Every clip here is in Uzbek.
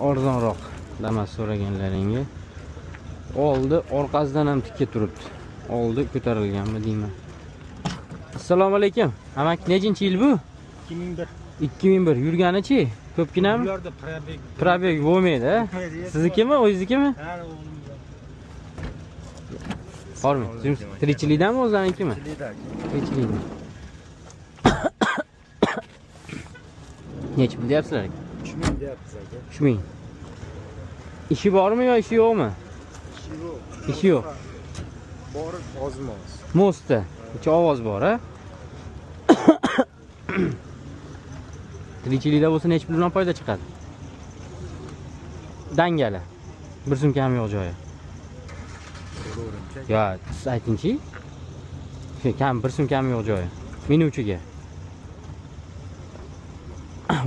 arzonroq Damas so'raganlaringga. Oldi orqasidan ham tikka turibdi. Oldi ko'tarilganmi deyman. Assalomu alaykum. Amaki nechinchi yil bu? 2001. 2001 yurganichi? Ko'pginami? Bu yerda Probeg bo'lmaydi, a? Siznikimi, o'zingiznikimi? Bormi? Tirikchilikdanmi o'zlaringiznikimi? Tirikchilikdan. Nech pul deyapsizlar? 3000 deyapmiz aka. 3000. İşi bormi yo ishi yo'qmi? İşi yo'q. Bor ozmoz. Mostda. İchi ovoz bor, a? Tirikchilikda bo'lsa nech pul bilan foyda chiqadi? Dangala. Bir so'm kam yo'q joyi. Ya, siz aytingchi. Kam bir so'm kam yo'q joyi. Minuvchiga.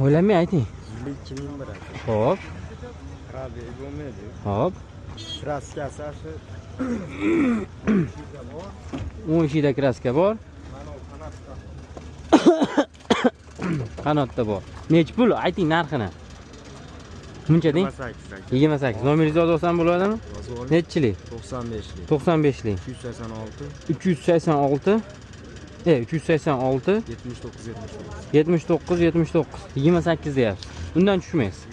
O'ylamay ayting. 2001 aka. Xo'p. Probeg bo'lmaydi. Hop. Kraskasi ashi 10 shida kraska bor. Qanotda bor. Nech pul? Ayting narxini. Muncha deng. 28. Nomeringizni yozib olsam bo'ladimi? Nechchilik? 95lik. 95lik. 386 386 386 79 28 deyapsiz. Undan tushmaysiz.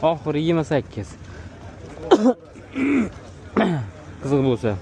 Oxiri 28. Qiziq bo'lsa